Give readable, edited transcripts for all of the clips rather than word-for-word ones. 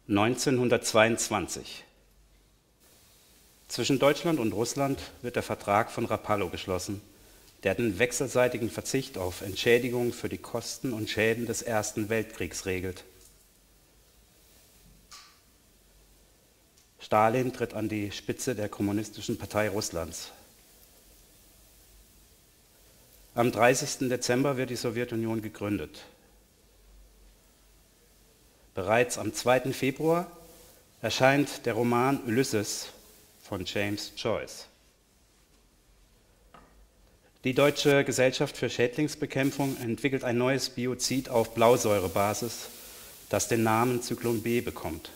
1922. Zwischen Deutschland und Russland wird der Vertrag von Rapallo geschlossen, der den wechselseitigen Verzicht auf Entschädigung für die Kosten und Schäden des Ersten Weltkriegs regelt. Stalin tritt an die Spitze der Kommunistischen Partei Russlands. Am 30. Dezember wird die Sowjetunion gegründet. Bereits am 2. Februar erscheint der Roman Ulysses von James Joyce. Die Deutsche Gesellschaft für Schädlingsbekämpfung entwickelt ein neues Biozid auf Blausäurebasis, das den Namen Zyklon B bekommt.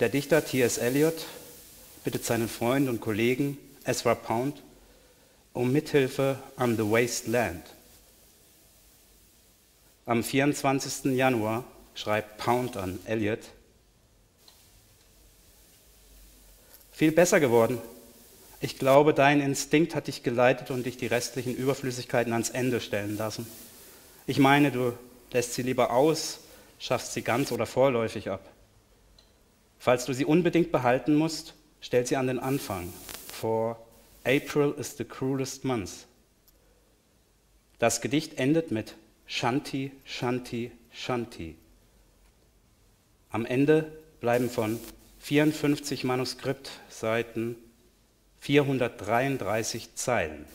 Der Dichter T.S. Eliot bittet seinen Freund und Kollegen Ezra Pound um Mithilfe an The Waste Land. Am 24. Januar schreibt Pound an Eliot: Viel besser geworden. Ich glaube, dein Instinkt hat dich geleitet und dich die restlichen Überflüssigkeiten ans Ende stellen lassen. Ich meine, du lässt sie lieber aus, schaffst sie ganz oder vorläufig ab. Falls du sie unbedingt behalten musst, stell sie an den Anfang. For April is the cruelest month. Das Gedicht endet mit Shanti, Shanti, Shanti. Am Ende bleiben von 54 Manuskriptseiten 433 Zeilen.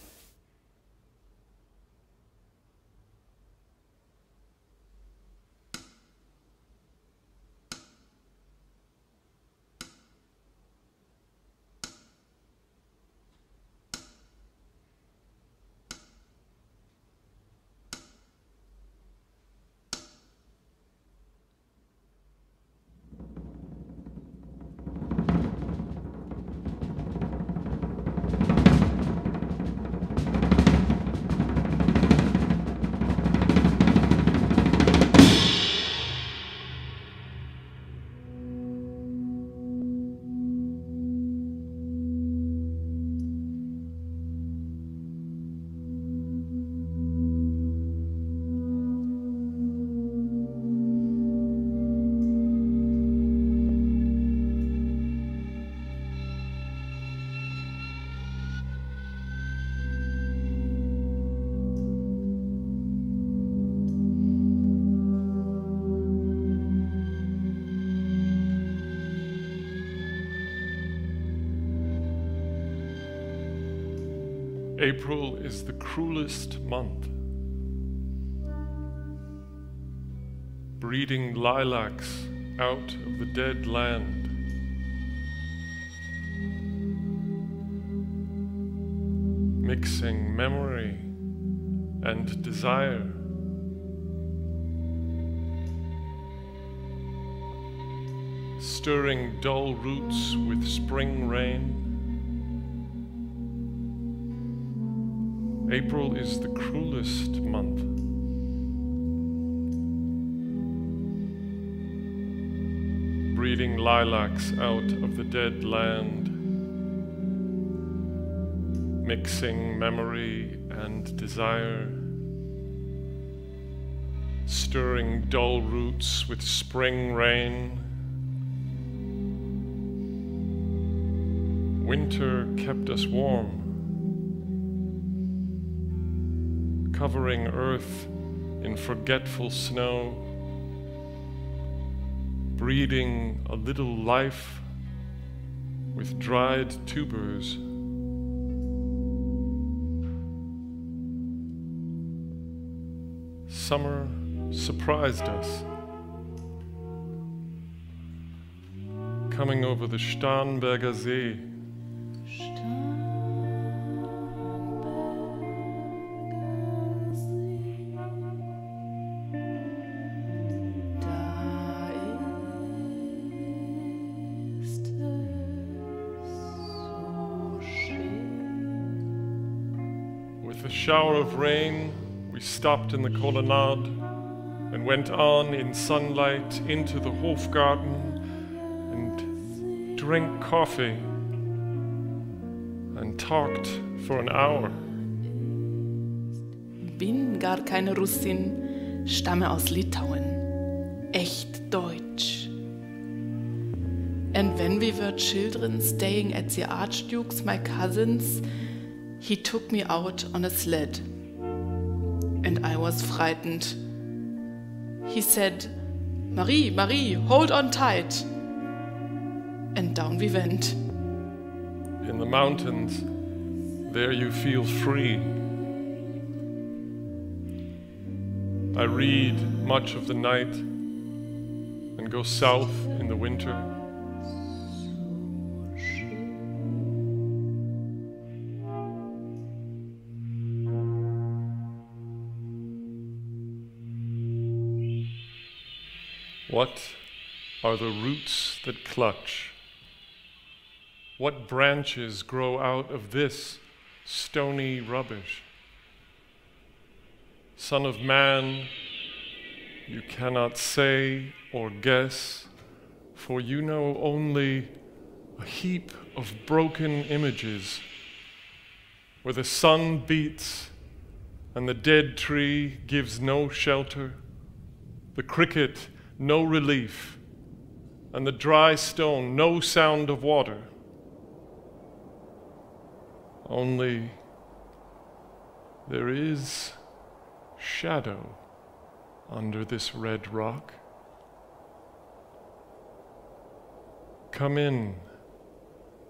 April is the cruelest month, breeding lilacs out of the dead land. Mixing memory and desire. Stirring dull roots with spring rain. April is the cruelest month. Breeding lilacs out of the dead land. Mixing memory and desire. Stirring dull roots with spring rain. Winter kept us warm. Covering earth in forgetful snow, breeding a little life with dried tubers. Summer surprised us, coming over the Starnberger See. Shower of rain, we stopped in the colonnade and went on in sunlight into the Hofgarten and drank coffee and talked for an hour. Bin gar keine Russin, stamme aus Litauen, echt deutsch. And when we were children staying at the Archduke's, my cousins, he took me out on a sled. And I was frightened. He said, Marie, Marie, hold on tight. And down we went. In the mountains, there you feel free. I read much of the night and go south in the winter. What are the roots that clutch? What branches grow out of this stony rubbish? Son of man, you cannot say or guess, for you know only a heap of broken images where the sun beats and the dead tree gives no shelter, the cricket no relief, and the dry stone no sound of water. Only there is shadow under this red rock. Come in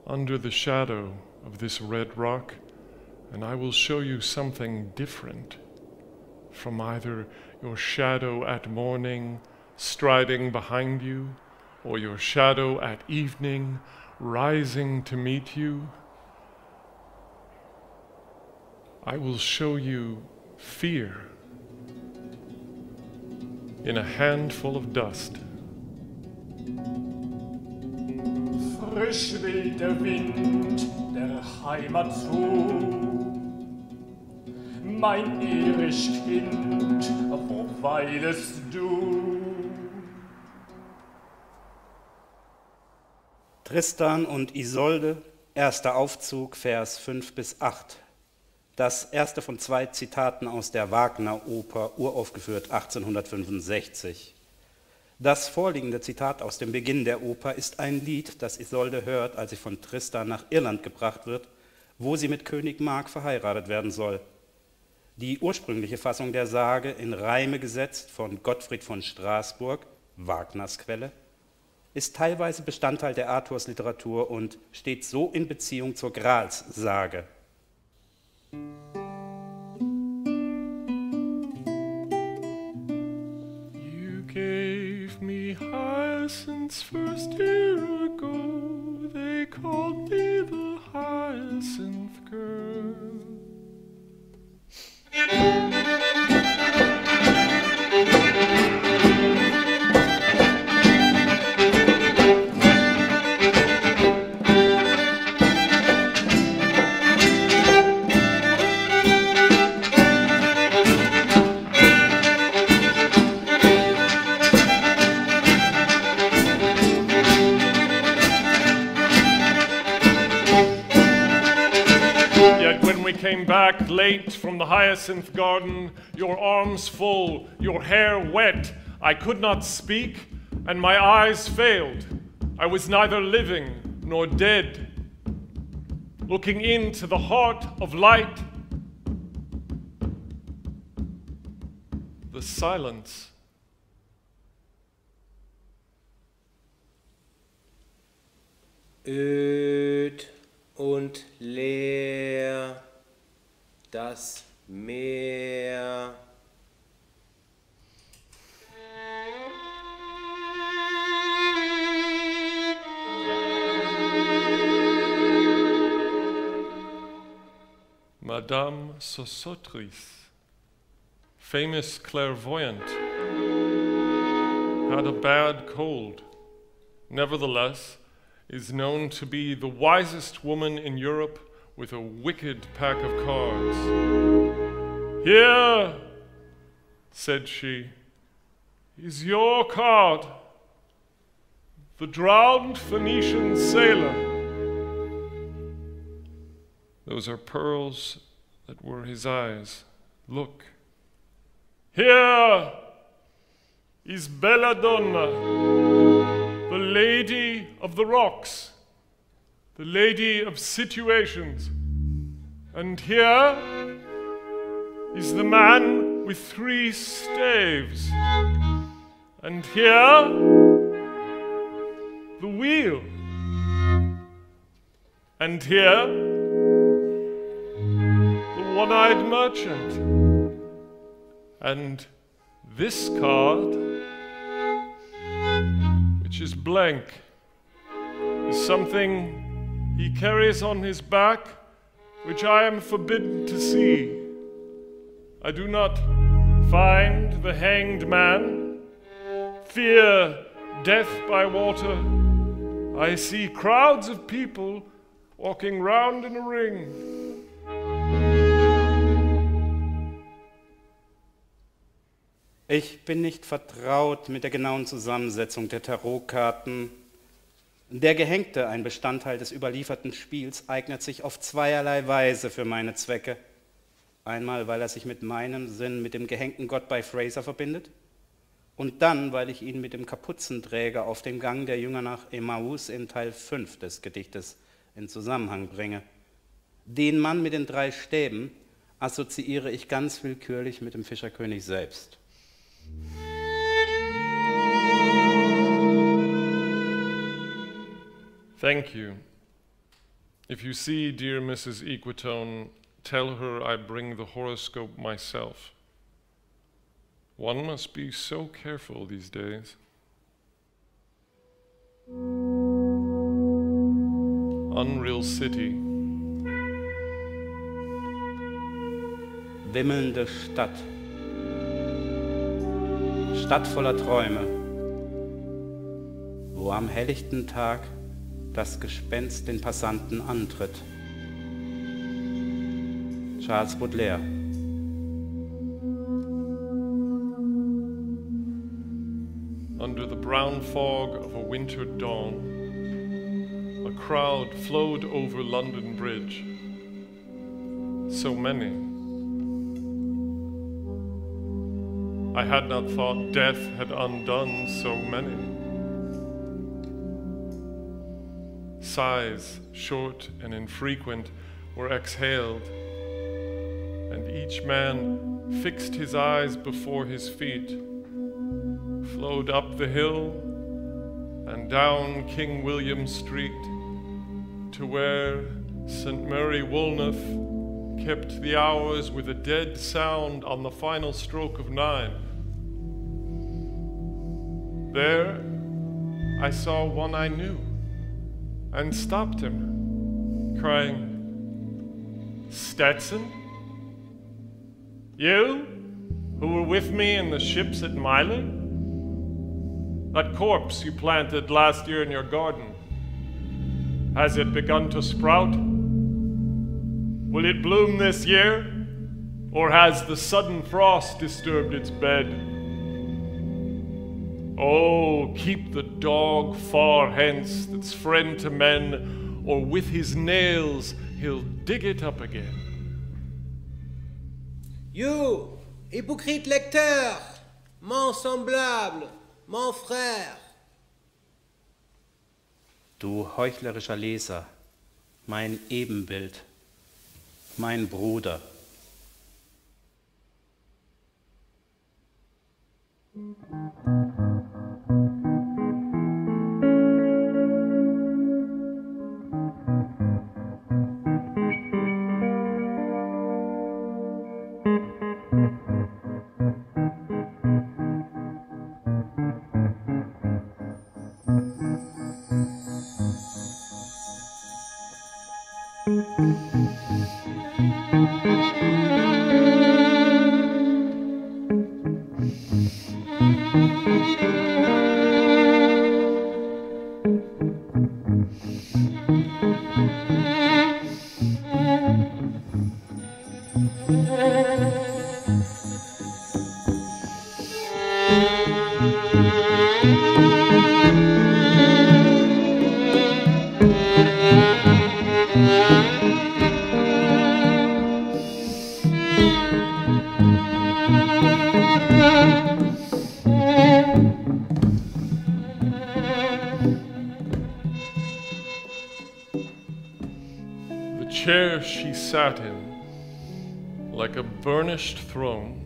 under the shadow of this red rock, and I will show you something different from either your shadow at morning striding behind you, or your shadow at evening rising to meet you. I will show you fear in a handful of dust. Frisch weht der Wind der Heimat zu. Mein irisch Kind, wo weilest du? Tristan und Isolde, erster Aufzug, Vers 5 bis 8. Das erste von 2 Zitaten aus der Wagner-Oper, uraufgeführt 1865. Das vorliegende Zitat aus dem Beginn der Oper ist ein Lied, das Isolde hört, als sie von Tristan nach Irland gebracht wird, wo sie mit König Mark verheiratet werden soll. Die ursprüngliche Fassung der Sage, in Reime gesetzt von Gottfried von Straßburg, Wagners Quelle, ist teilweise Bestandteil der Arthurs-Literatur und steht so in Beziehung zur Gralssage. You gave me hyacinths first year ago. They called me the hyacinth girl. Came back late from the hyacinth garden, your arms full, your hair wet. I could not speak, and my eyes failed. I was neither living nor dead. Looking into the heart of light, the silence. Öd und leer. Das Meer. Madame Sosotris, famous clairvoyant, had a bad cold. Nevertheless, is known to be the wisest woman in Europe with a wicked pack of cards. Here, said she, is your card, the drowned Phoenician sailor. Those are pearls that were his eyes. Look. Here, is Belladonna, the lady of the rocks, the lady of situations. And here is the man with 3 staves. And here, the wheel. And here, the one-eyed merchant. And this card, which is blank, is something he carries on his back, which I am forbidden to see. I do not find the hanged man, fear death by water. I see crowds of people walking round in a ring. Ich bin nicht vertraut mit der genauen Zusammensetzung der Tarotkarten. Der Gehängte, ein Bestandteil des überlieferten Spiels, eignet sich auf zweierlei Weise für meine Zwecke. Einmal, weil er sich mit meinem Sinn mit dem gehängten Gott bei Fraser verbindet, und dann, weil ich ihn mit dem Kapuzenträger auf dem Gang der Jünger nach Emmaus in Teil 5 des Gedichtes in Zusammenhang bringe. Den Mann mit den 3 Stäben assoziiere ich ganz willkürlich mit dem Fischerkönig selbst. Thank you. If you see dear Mrs. Equitone, tell her I bring the horoscope myself. One must be so careful these days. Unreal City. Wimmelnde Stadt. Stadt voller Träume, wo am helllichten Tag das Gespenst den Passanten antritt. Charles Baudelaire. Under the brown fog of a winter dawn, a crowd flowed over London Bridge. So many. I had not thought death had undone so many. Sighs, short and infrequent, were exhaled, and each man fixed his eyes before his feet, flowed up the hill and down King William Street to where St. Mary Woolnoth kept the hours with a dead sound on the final stroke of 9. There I saw one I knew and stopped him, crying, "Stetson? You, who were with me in the ships at Milan? That corpse you planted last year in your garden, has it begun to sprout? Will it bloom this year, or has the sudden frost disturbed its bed? Oh, keep the dog far hence that's friend to men, or with his nails he'll dig it up again." You, hypocrite lecteur, mon semblable, mon frère. Du heuchlerischer Leser, mein Ebenbild, mein Bruder. chair she sat in, like a burnished throne,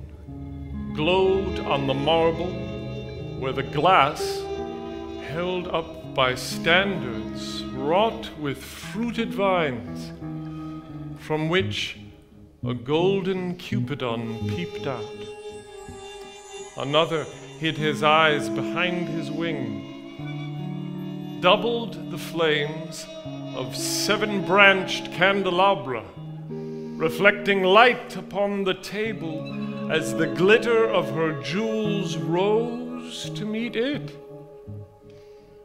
glowed on the marble where the glass, held up by standards wrought with fruited vines, from which a golden Cupidon peeped out. Another hid his eyes behind his wing, doubled the flames of 7-branched candelabra, reflecting light upon the table as the glitter of her jewels rose to meet it.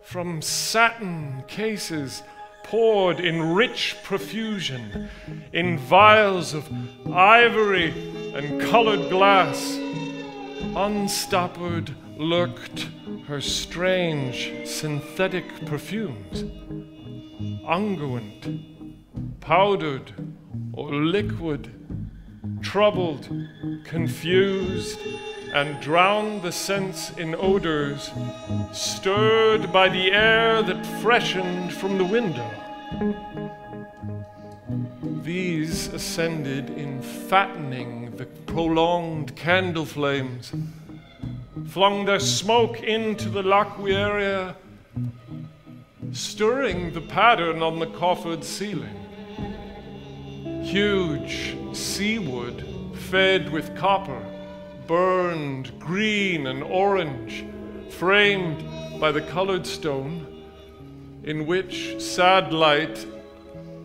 From satin cases poured in rich profusion, in vials of ivory and colored glass, unstoppered lurked her strange synthetic perfumes, unguent, powdered or liquid, troubled, confused, and drowned the sense in odors stirred by the air that freshened from the window. These ascended in fattening the prolonged candle flames, flung their smoke into the laquearia, stirring the pattern on the coffered ceiling. Huge seawood fed with copper, burned green and orange, framed by the colored stone, in which sad light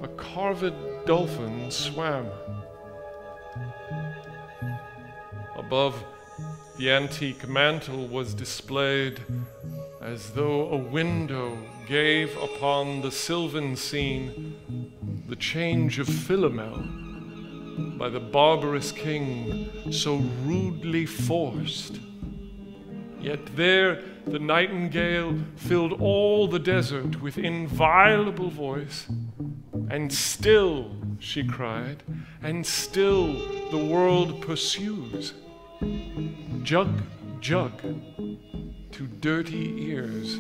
a carved dolphin swam. Above, the antique mantle was displayed as though a window gave upon the sylvan scene the change of Philomel by the barbarous king so rudely forced. Yet there the nightingale filled all the desert with inviolable voice, and still, she cried, and still the world pursues. Jug, jug, to dirty ears,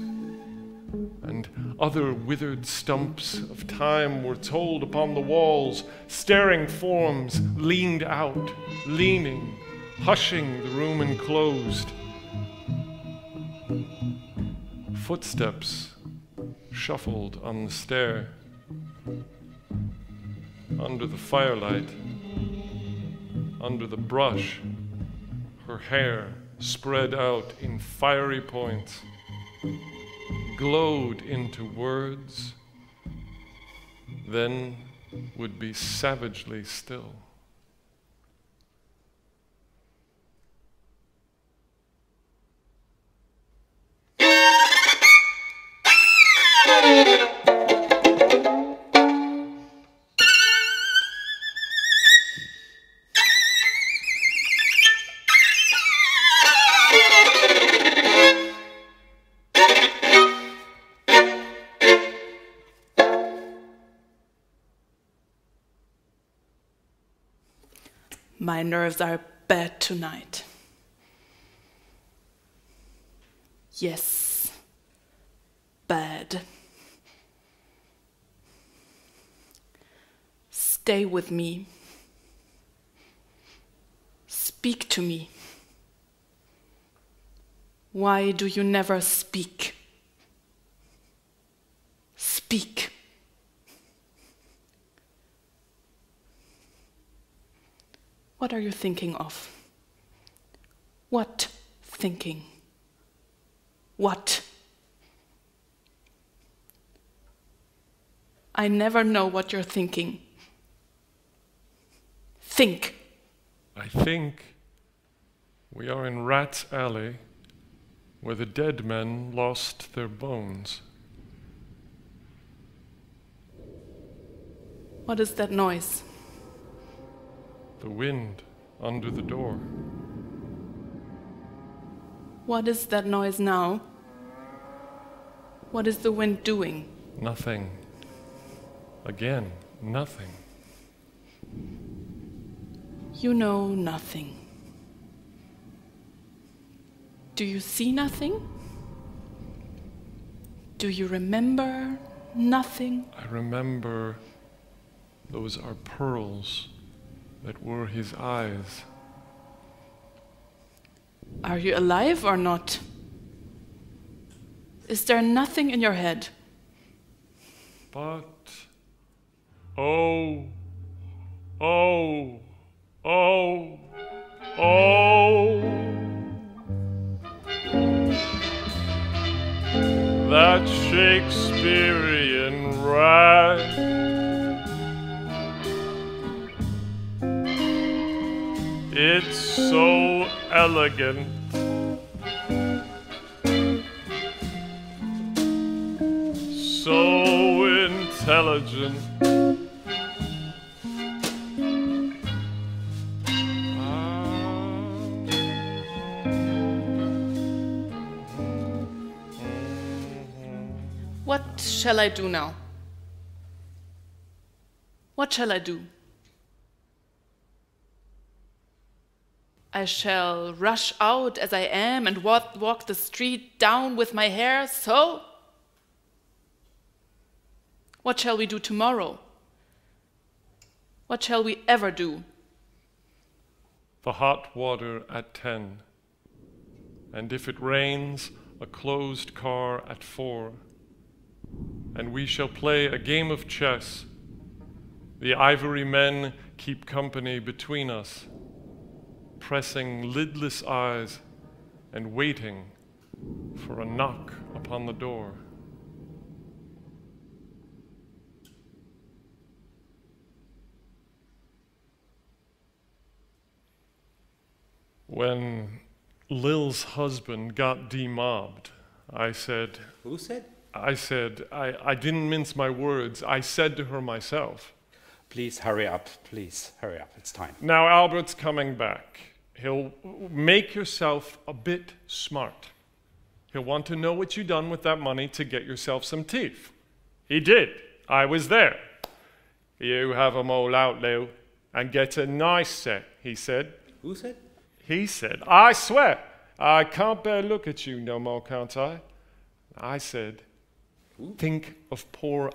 and other withered stumps of time were told upon the walls. Staring forms leaned out, leaning, hushing the room enclosed. Footsteps shuffled on the stair. Under the firelight, under the brush, her hair spread out in fiery points, glowed into words, then would be savagely still. My nerves are bad tonight. Yes, bad. Stay with me. Speak to me. Why do you never speak? Speak. What are you thinking of? What thinking? What? I never know what you're thinking. Think. I think we are in Rat's Alley, where the dead men lost their bones. What is that noise? The wind under the door. What is that noise now? What is the wind doing? Nothing. Again, nothing. You know nothing. Do you see nothing? Do you remember nothing? I remember Those are pearls that were his eyes. Are you alive or not? Is there nothing in your head? But, oh, oh, oh, oh, that Shakespearean rhyme. It's so elegant. So intelligent. What shall I do now? What shall I do? I shall rush out as I am and walk the street down with my hair, so? What shall we do tomorrow? What shall we ever do? The hot water at 10, and if it rains, a closed car at 4, and we shall play a game of chess. The ivory men keep company between us, pressing lidless eyes and waiting for a knock upon the door. When Lil's husband got demobbed, I said... Who said? I didn't mince my words. I said to her myself. Please hurry up, it's time. Now Albert's coming back. He'll make yourself a bit smart. He'll want to know what you done with that money to get yourself some teeth. He did. I was there. You have 'em all out, Lil, and get a nice set, he said. Who said? He said, I swear, I can't bear look at you no more, can't I? I said, think of poor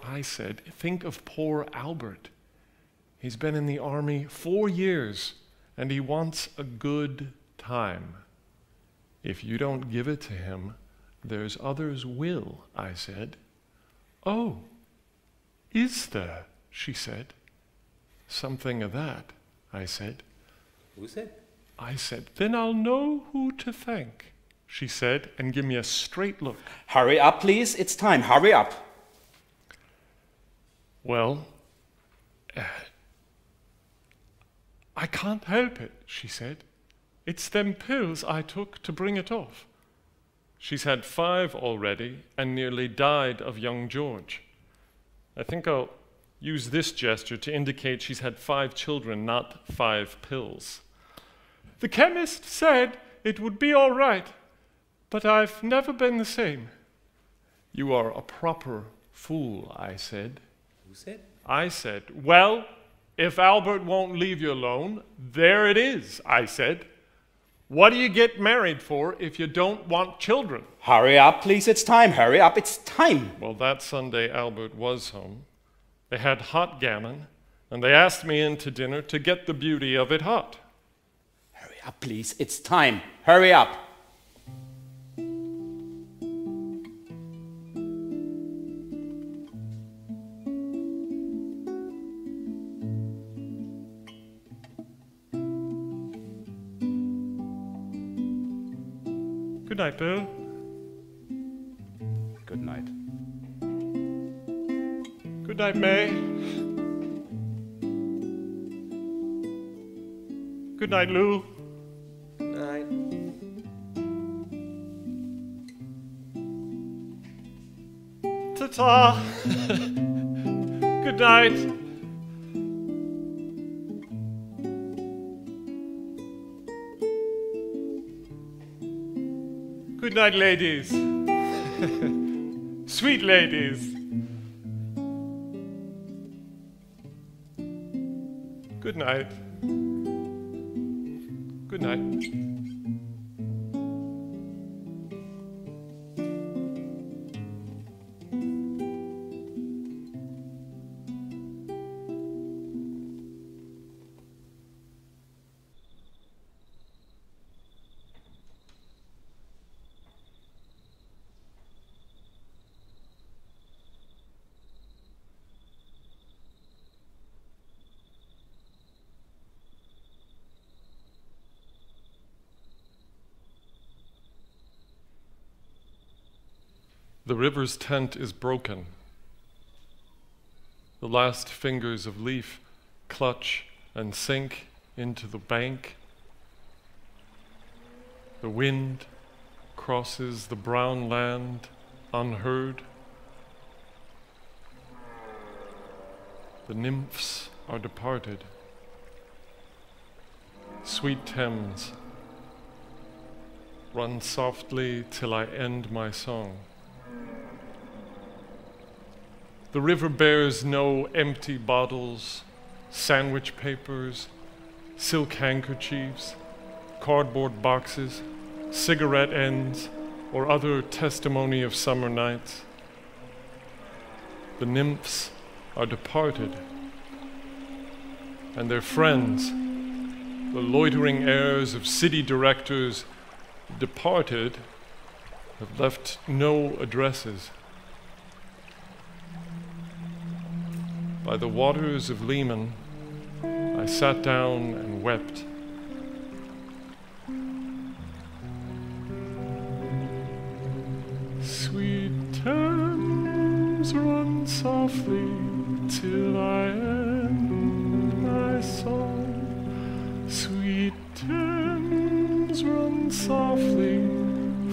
Albert. He's been in the army 4 years, and he wants a good time. If you don't give it to him, there's others will, I said. Oh, is there, she said. Something of that, I said. Who said? I said, then I'll know who to thank, she said, and give me a straight look. Hurry up, please, it's time, hurry up. Well, I can't help it, she said. It's them pills I took to bring it off. She's had 5 already and nearly died of young George. I think I'll use this gesture to indicate she's had 5 children, not 5 pills. The chemist said it would be all right, but I've never been the same. You are a proper fool, I said. Who said? I said, well, if Albert won't leave you alone, there it is, I said. What do you get married for if you don't want children? Hurry up, please, it's time, hurry up, it's time. Well, that Sunday Albert was home. They had hot gammon, and they asked me in to dinner to get the beauty of it hot. Hurry up, please, it's time, hurry up. Good night, Bill. Good night. Good night, May. Good night, Lou. Night. Ta-ta. Good night. Good night, ladies. Sweet ladies. Good night. Good night. The river's tent is broken. The last fingers of leaf clutch and sink into the bank. The wind crosses the brown land unheard. The nymphs are departed. Sweet Thames, run softly till I end my song. The river bears no empty bottles, sandwich papers, silk handkerchiefs, cardboard boxes, cigarette ends, or other testimony of summer nights. The nymphs are departed, and their friends, the loitering heirs of city directors, departed, have left no addresses. By the waters of Lehman, I sat down and wept. Sweet Thames, run softly till I end my song. Sweet Thames, run softly,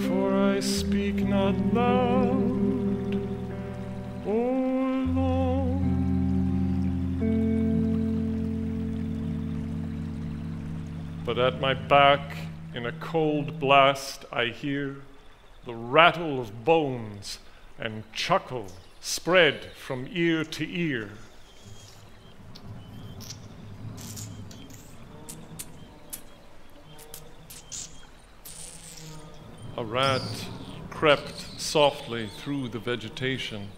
for I speak not loud or long. But at my back, in a cold blast, I hear the rattle of bones and chuckle spread from ear to ear. A rat crept softly through the vegetation,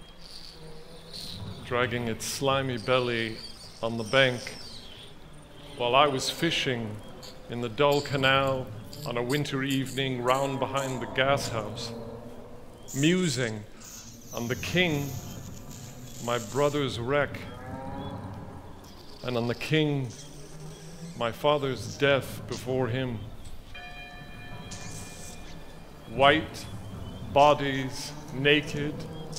dragging its slimy belly on the bank, while I was fishing in the dull canal on a winter evening round behind the gas house, musing on the king, my brother's wreck, and on the king, my father's death before him. White bodies naked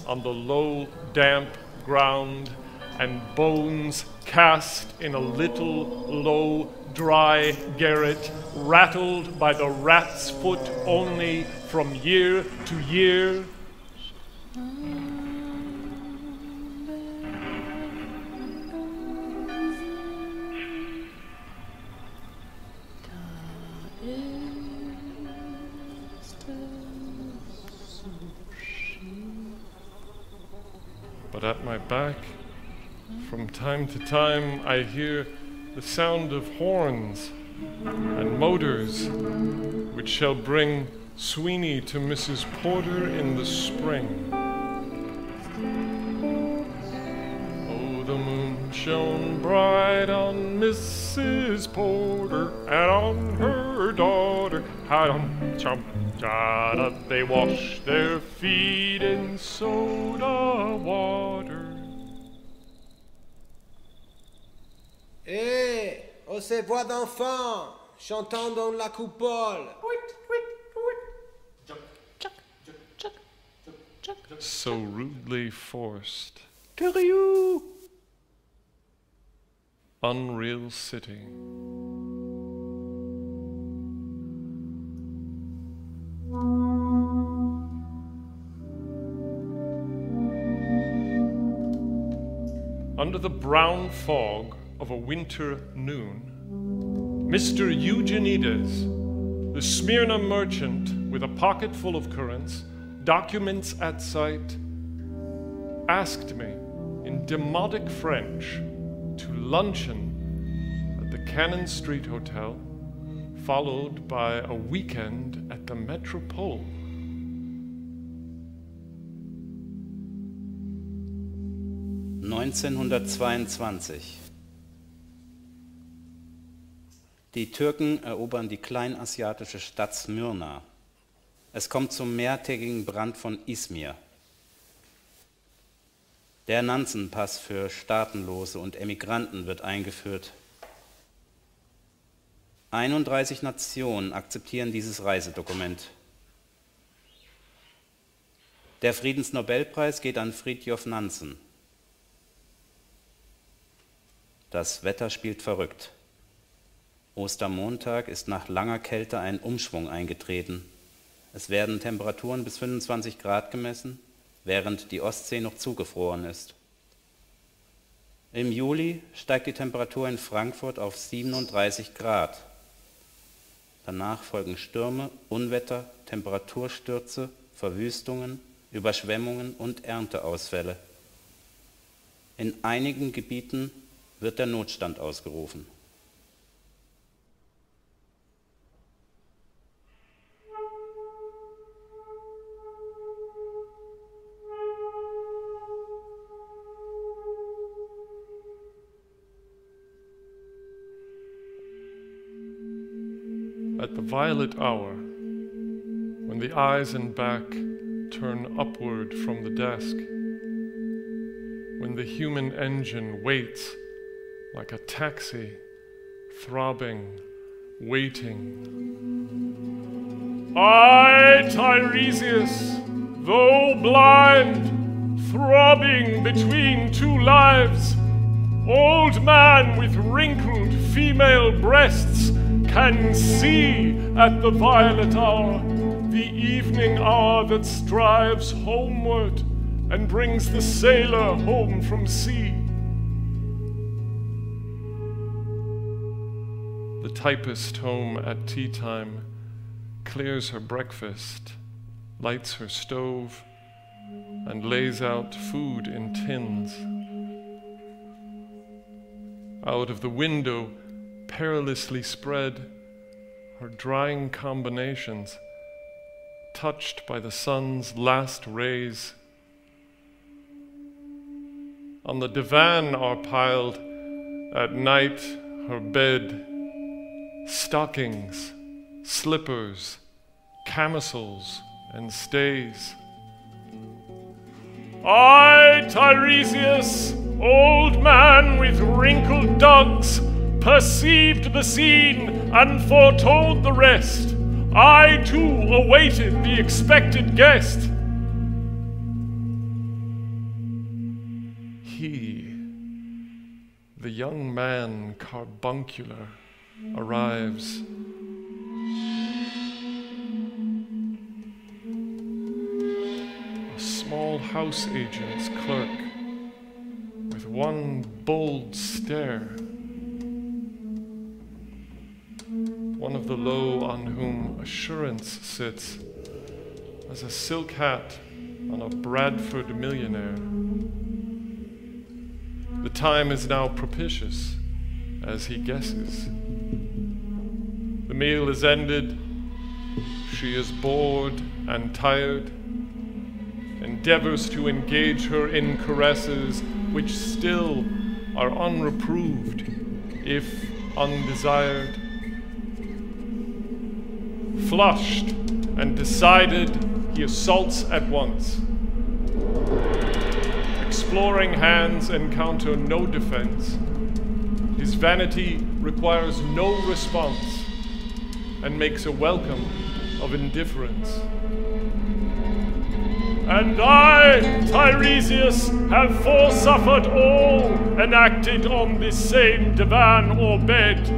on the low, damp ground, and bones cast in a little, low, dry garret, rattled by the rat's foot only from year to year. But at my back, from time to time, I hear the sound of horns and motors, which shall bring Sweeney to Mrs. Porter in the spring. Oh, the moon shone bright on Mrs. Porter and on her daughter. They washed their feet in soda water. Hé, oh ces voix d'enfants, chantant dans la coupole. So rudely forced. Unreal city. Under the brown fog of a winter noon, Mr. Eugenides, the Smyrna merchant with a pocket full of currants, documents at sight, asked me in demotic French to luncheon at the Cannon Street Hotel, followed by a weekend at the Metropole. (1922) Die Türken erobern die kleinasiatische Stadt Smyrna. Es kommt zum mehrtägigen Brand von Izmir. Der Nansen-Pass für Staatenlose und Emigranten wird eingeführt. 31 Nationen akzeptieren dieses Reisedokument. Der Friedensnobelpreis geht an Fridtjof Nansen. Das Wetter spielt verrückt. Ostermontag ist nach langer Kälte ein Umschwung eingetreten. Es werden Temperaturen bis 25 Grad gemessen, während die Ostsee noch zugefroren ist. Im Juli steigt die Temperatur in Frankfurt auf 37 Grad. Danach folgen Stürme, Unwetter, Temperaturstürze, Verwüstungen, Überschwemmungen und Ernteausfälle. In einigen Gebieten wird der Notstand ausgerufen. At the violet hour, when the eyes and back turn upward from the desk, when the human engine waits like a taxi, throbbing, waiting. I, Tiresias, though blind, throbbing between two lives, old man with wrinkled female breasts, can see at the violet hour, the evening hour that strives homeward and brings the sailor home from sea. The typist home at tea time clears her breakfast, lights her stove, and lays out food in tins. Out of the window, perilously spread, her drying combinations, touched by the sun's last rays. On the divan are piled, at night, her bed, stockings, slippers, camisoles, and stays. I, Tiresias, old man with wrinkled dugs, perceived the scene and foretold the rest. I too awaited the expected guest. He, the young man carbuncular, arrives. A small house agent's clerk with one bold stare. One of the low on whom assurance sits as a silk hat on a Bradford millionaire. The time is now propitious, as he guesses. The meal is ended. She is bored and tired, endeavors to engage her in caresses which still are unreproved, if undesired. Flushed and decided, he assaults at once. Exploring hands encounter no defense. His vanity requires no response and makes a welcome of indifference. And I, Tiresias, have foresuffered all enacted on this same divan or bed.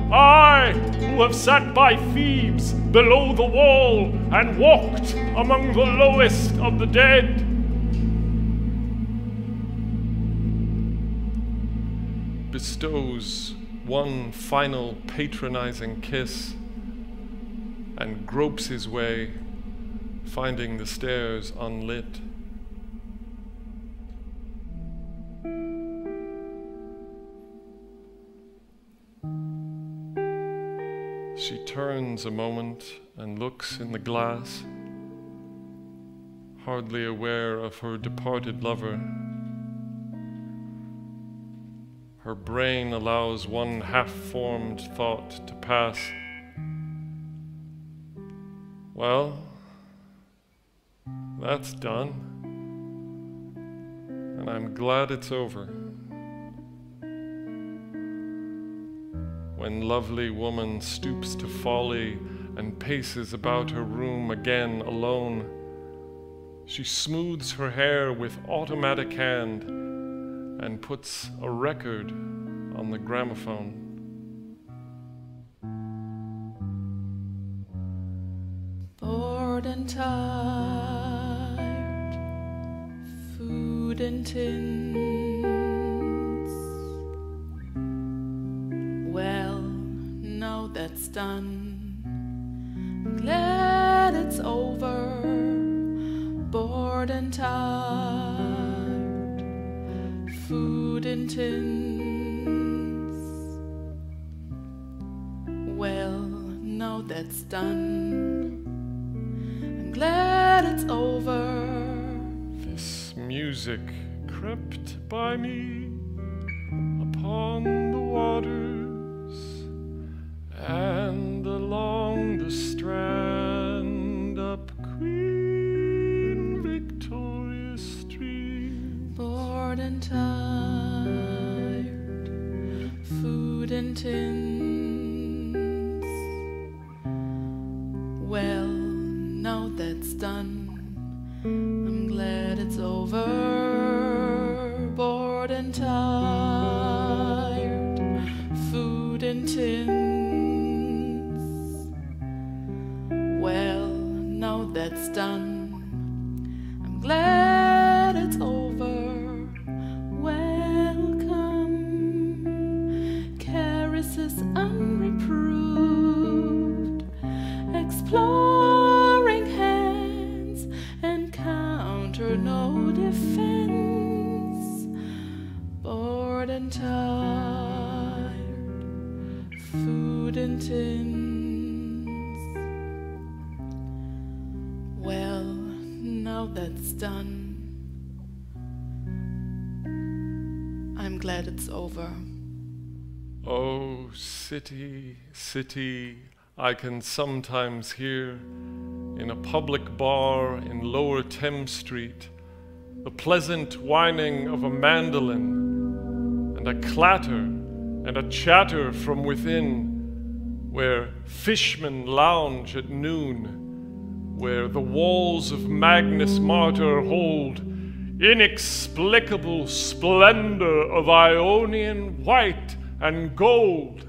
I, who have sat by Thebes below the wall and walked among the lowest of the dead. Bestows one final patronizing kiss and gropes his way, finding the stairs unlit. She turns a moment and looks in the glass, hardly aware of her departed lover. Her brain allows one half-formed thought to pass. Well, that's done, and I'm glad it's over. When lovely woman stoops to folly and paces about her room again alone, She smooths her hair with automatic hand and puts a record on the gramophone. Bored and tired, food in tins. Well, now that's done. I'm glad it's over. Bored and tired, food in tins. Well, now that's done. I'm glad it's over. This music crept by me upon the waters and along the strand up Queen Victoria Street. Bored and tired, food in tins. Well, now that's done. I'm glad it's over. Bored and tired, food in tins. Well, now that's done. I'm glad it's over. Welcome, caresses unreproved, exploring hands, encounter no defense. Bored and tired, food in tins. Well, now that's done. I'm glad it's over. Oh, city, city, I can sometimes hear in a public bar in Lower Thames Street the pleasant whining of a mandolin and a clatter and a chatter from within, where fishmen lounge at noon, where the walls of Magnus Martyr hold inexplicable splendor of Ionian white and gold.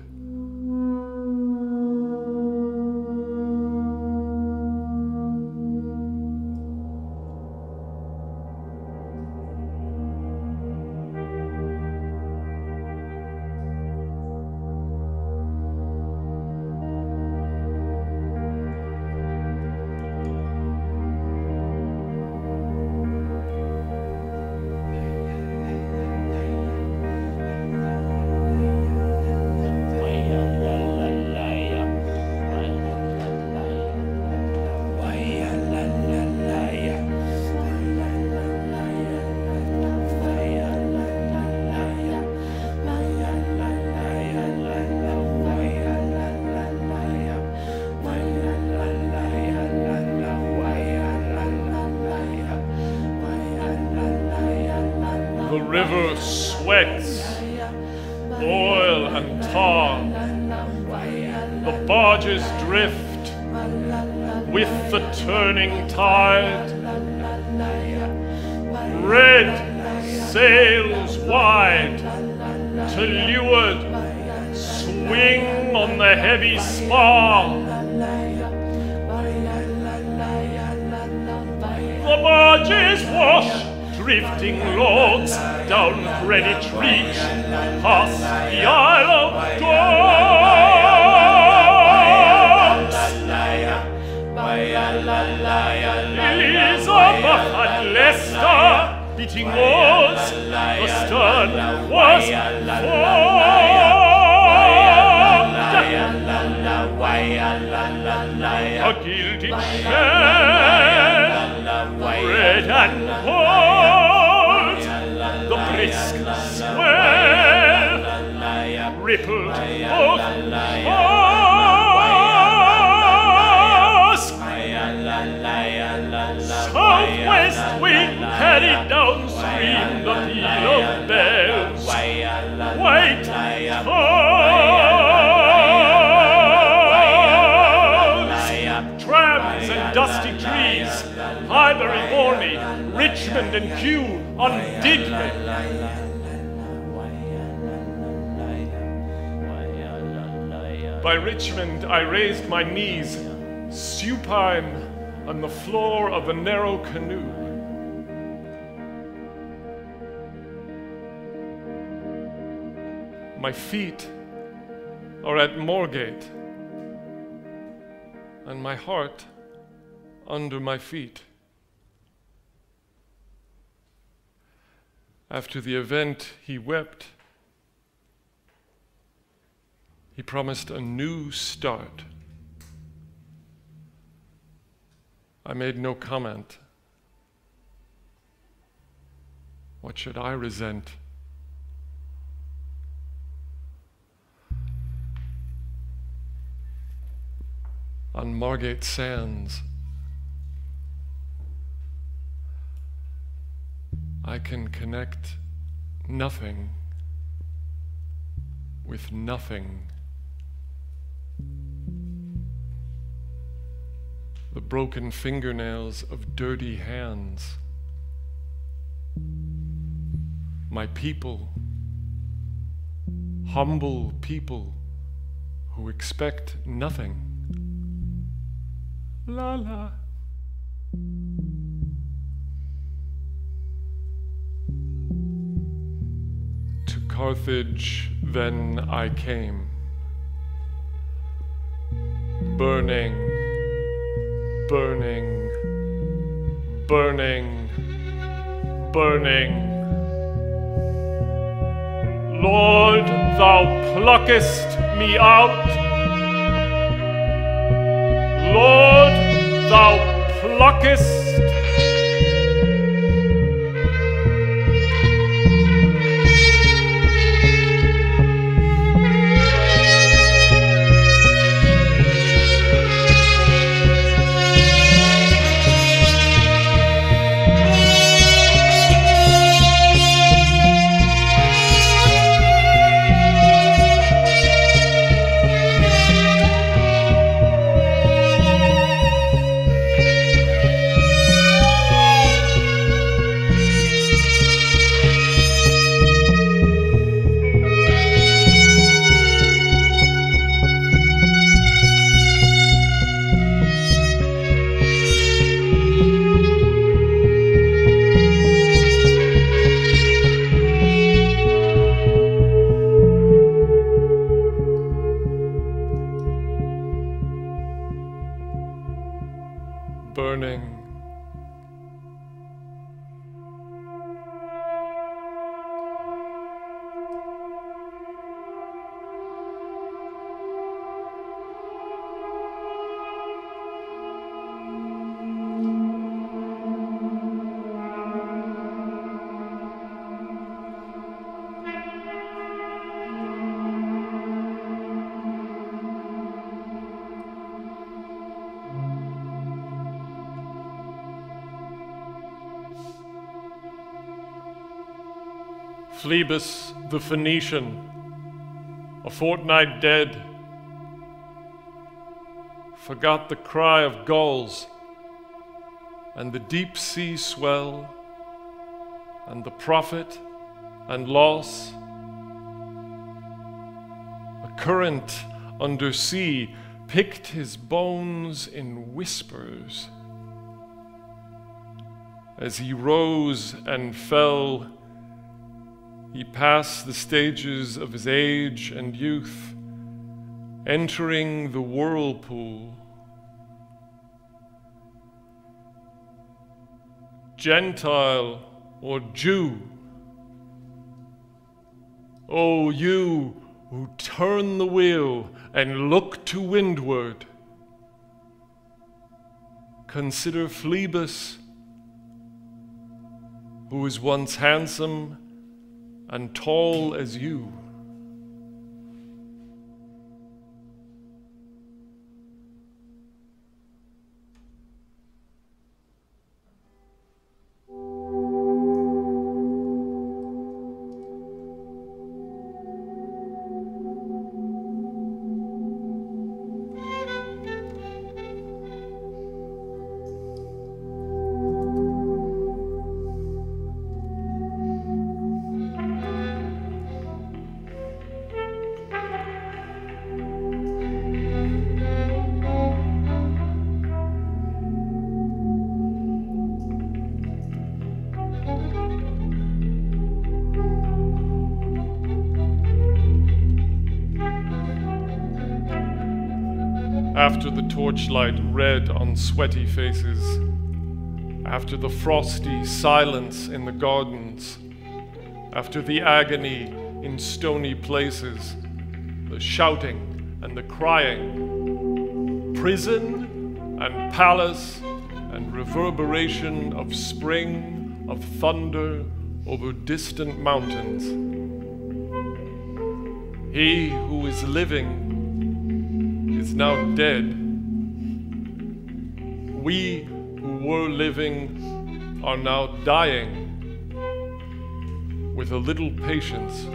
The river sweats, oil and tar. The barges drift with the turning tide. Red sails wide, to leeward, swing on the heavy spar. The barges wash drifting logs down Greenwich Reach, past the Isle of Dogs. Elizabeth and Leicester beating oars, the stern was fogged. A gilded shed, red and gold, the brisk swell rippled both shores. Southwest wind carried downstream the peal of bells, white toes, trams and dusty trees, either bore me. Richmond and Kew undid me. By Richmond I raised my knees, supine on the floor of a narrow canoe. My feet are at Moorgate, and my heart under my feet. After the event, he wept. He promised a new start. I made no comment. What should I resent? On Margate sands, I can connect nothing with nothing. The broken fingernails of dirty hands. My people, humble people who expect nothing. La la. To Carthage then I came, burning, burning, burning, burning. Lord, thou pluckest me out. Lord, thou pluckest. Burning. Phlebas the Phoenician, a fortnight dead, forgot the cry of gulls and the deep sea swell and the profit and loss. A current under sea picked his bones in whispers. As he rose and fell, he passed the stages of his age and youth, entering the whirlpool. Gentile or Jew, O you who turn the wheel and look to windward, consider Phlebas, who was once handsome and tall as you. after the torchlight red on sweaty faces, after the frosty silence in the gardens, after the agony in stony places, the shouting and the crying, prison and palace and reverberation of spring, of thunder over distant mountains. He who is living is now dead. We who were living are now dying. With a little patience.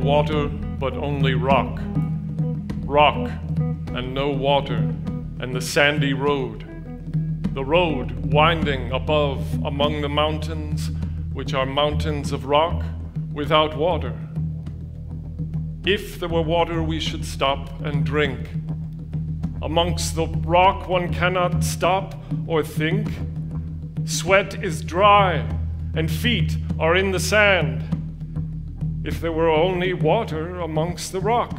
Water, but only rock. Rock, and no water, and the sandy road. The road winding above among the mountains, which are mountains of rock, without water. If there were water, we should stop and drink. Amongst the rock one cannot stop or think. Sweat is dry, and feet are in the sand. If there were only water amongst the rock.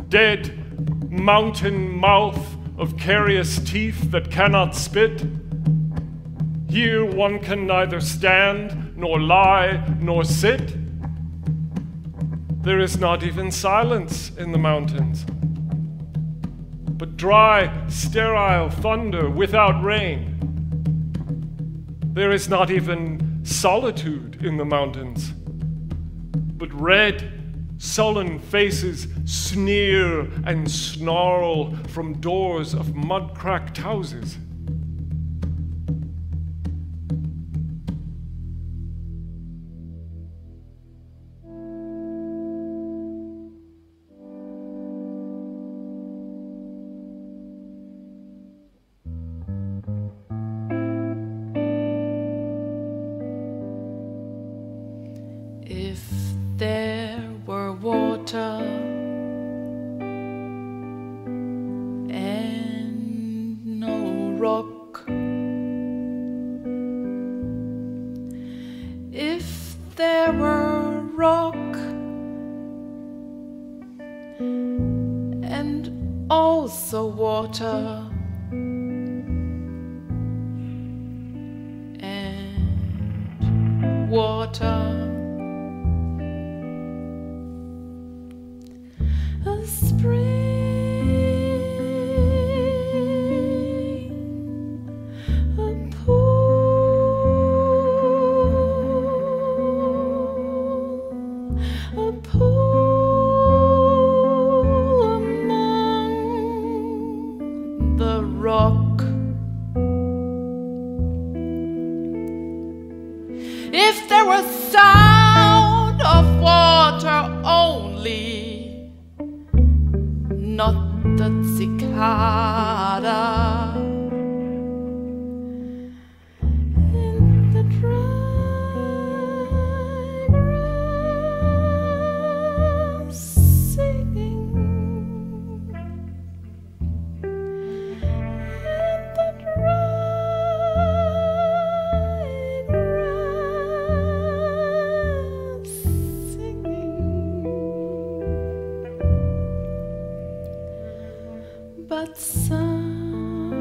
Dead mountain mouth of carious teeth that cannot spit. Here one can neither stand, nor lie, nor sit. There is not even silence in the mountains, but dry, sterile thunder without rain. There is not even solitude in the mountains, but red, sullen faces sneer and snarl from doors of mud-cracked houses. But some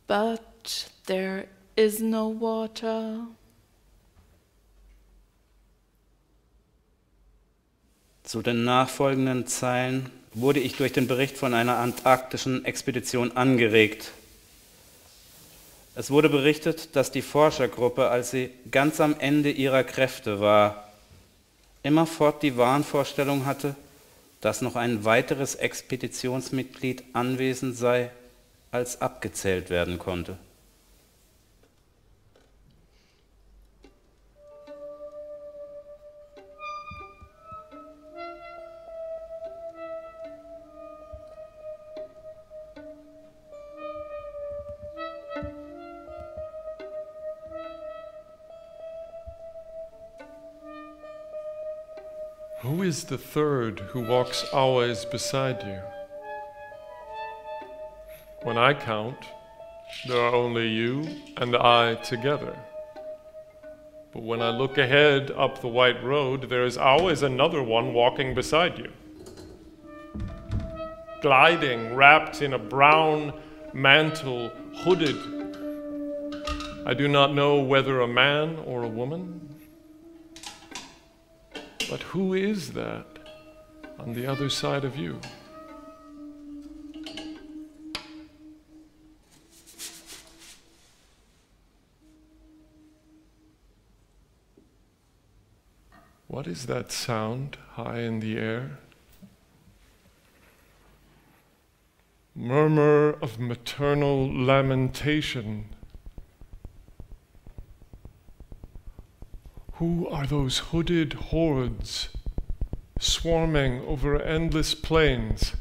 but there is no water. Zu den nachfolgenden Zeilen wurde ich durch den Bericht von einer antarktischen Expedition angeregt. Es wurde berichtet, dass die Forschergruppe, als sie ganz am Ende ihrer Kräfte war, immerfort die Wahnvorstellung hatte, dass noch ein weiteres Expeditionsmitglied anwesend sei, als abgezählt werden konnte. Who is the third who walks always beside you? When I count, there are only you and I together. But when I look ahead up the white road, there is always another one walking beside you. Gliding, wrapped in a brown mantle, hooded. I do not know whether a man or a woman. But who is that on the other side of you? What is that sound high in the air? Murmur of maternal lamentation. Who are those hooded hordes swarming over endless plains,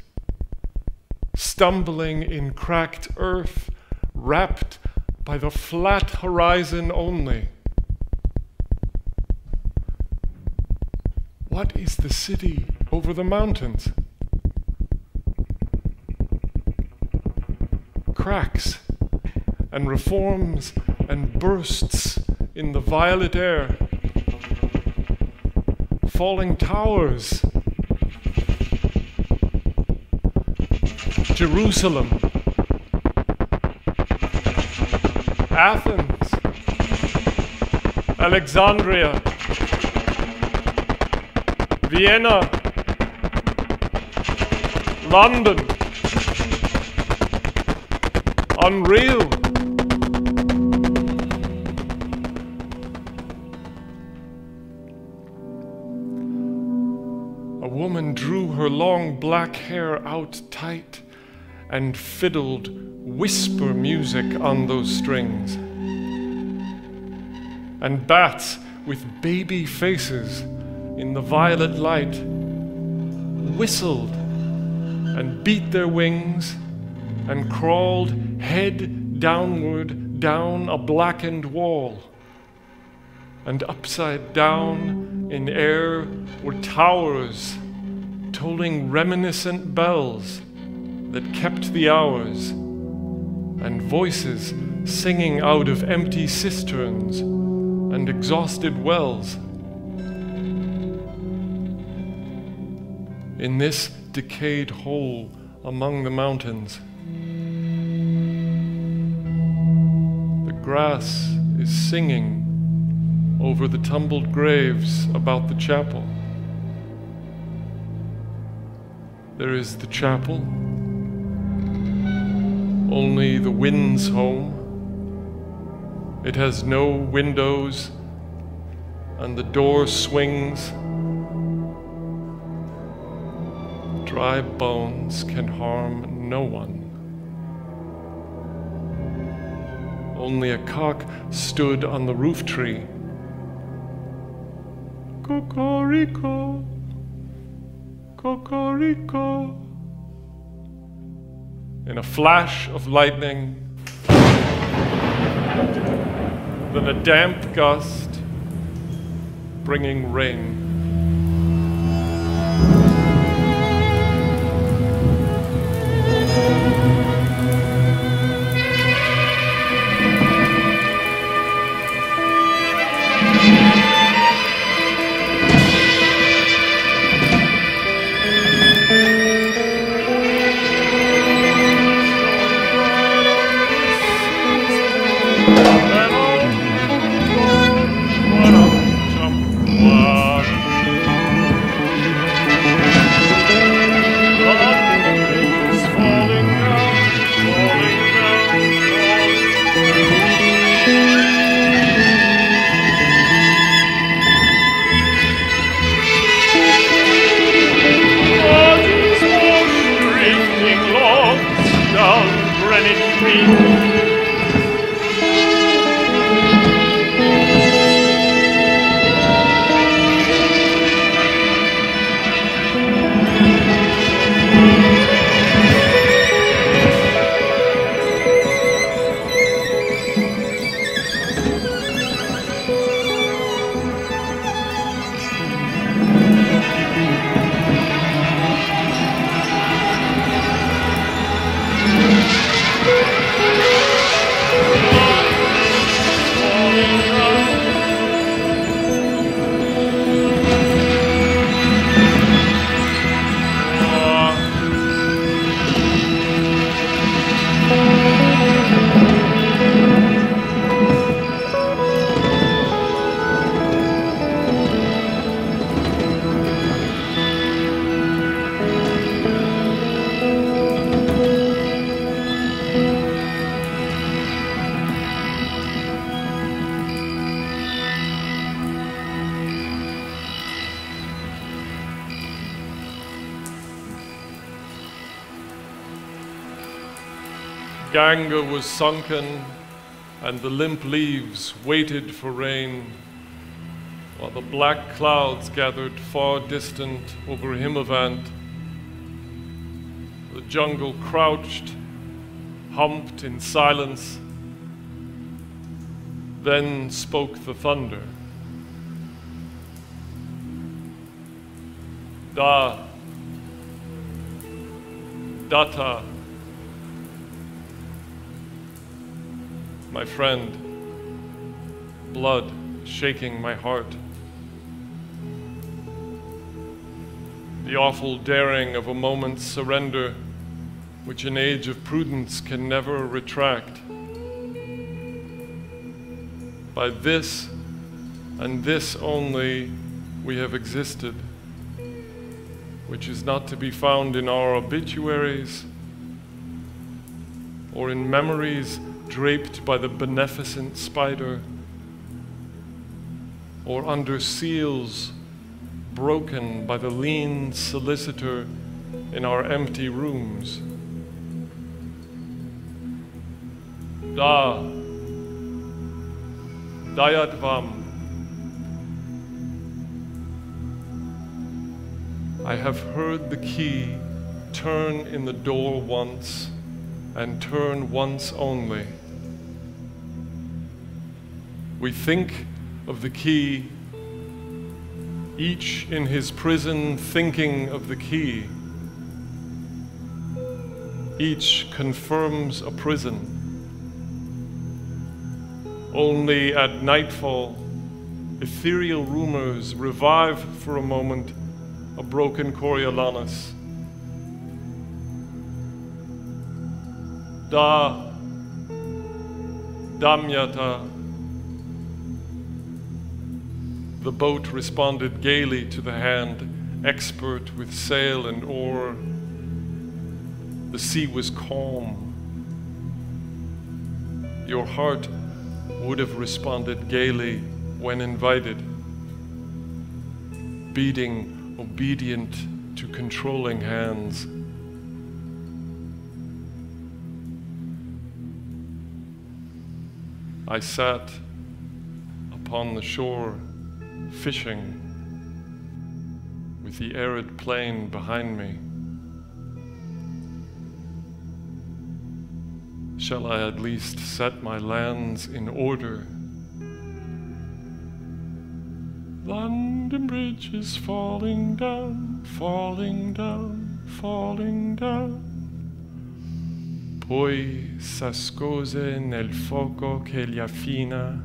stumbling in cracked earth, wrapped by the flat horizon only? What is the city over the mountains? Cracks and reforms and bursts in the violet air. Falling towers. Jerusalem. Athens. Alexandria. Vienna. London. Unreal. A woman drew her long black hair out tight and fiddled whisper music on those strings. And bats with baby faces in the violet light whistled and beat their wings and crawled head downward down a blackened wall. And upside down in air were towers tolling reminiscent bells that kept the hours, and voices singing out of empty cisterns and exhausted wells. In this decayed hole among the mountains, the grass is singing over the tumbled graves about the chapel. There is the chapel, only the wind's home. It has no windows, and the door swings. Dry bones can harm no one. Only a cock stood on the roof tree. Cocorico, cocorico. In a flash of lightning, then a damp gust, bringing rain. Ganga was sunken, and the limp leaves waited for rain, while the black clouds gathered far distant over Himavant. The jungle crouched, humped in silence. Then spoke the thunder. Da, Datta, my friend, blood shaking my heart. The awful daring of a moment's surrender, which an age of prudence can never retract. By this, and this only, we have existed, which is not to be found in our obituaries or in memories draped by the beneficent spider, or under seals broken by the lean solicitor in our empty rooms. Da, Dayatvam. I have heard the key turn in the door once, and turn once only. We think of the key, each in his prison thinking of the key. Each confirms a prison. Only at nightfall, ethereal rumors revive for a moment a broken Coriolanus. Da, Damyata. The boat responded gaily to the hand, expert with sail and oar. The sea was calm. Your heart would have responded gaily when invited, beating obedient to controlling hands. I sat upon the shore, fishing, with the arid plain behind me. Shall I at least set my lands in order? London Bridge is falling down, falling down, falling down. Poi s'ascose nel fuoco che gli affina,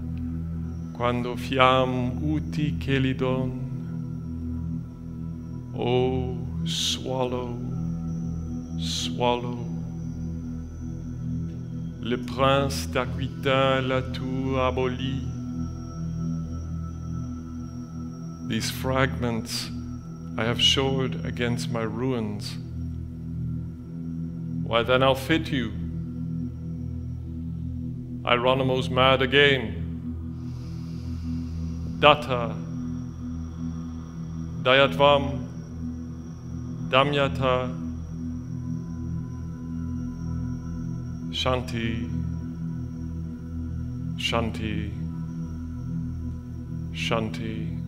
quando fiam uti che li don. Oh, swallow, swallow. Le prince d'Aquitain la tour abolit. These fragments I have shored against my ruins. Why then I'll fit you. Hieronymo's mad again. Datta, Dayatvam, Damyata. Shanti, Shanti, Shanti.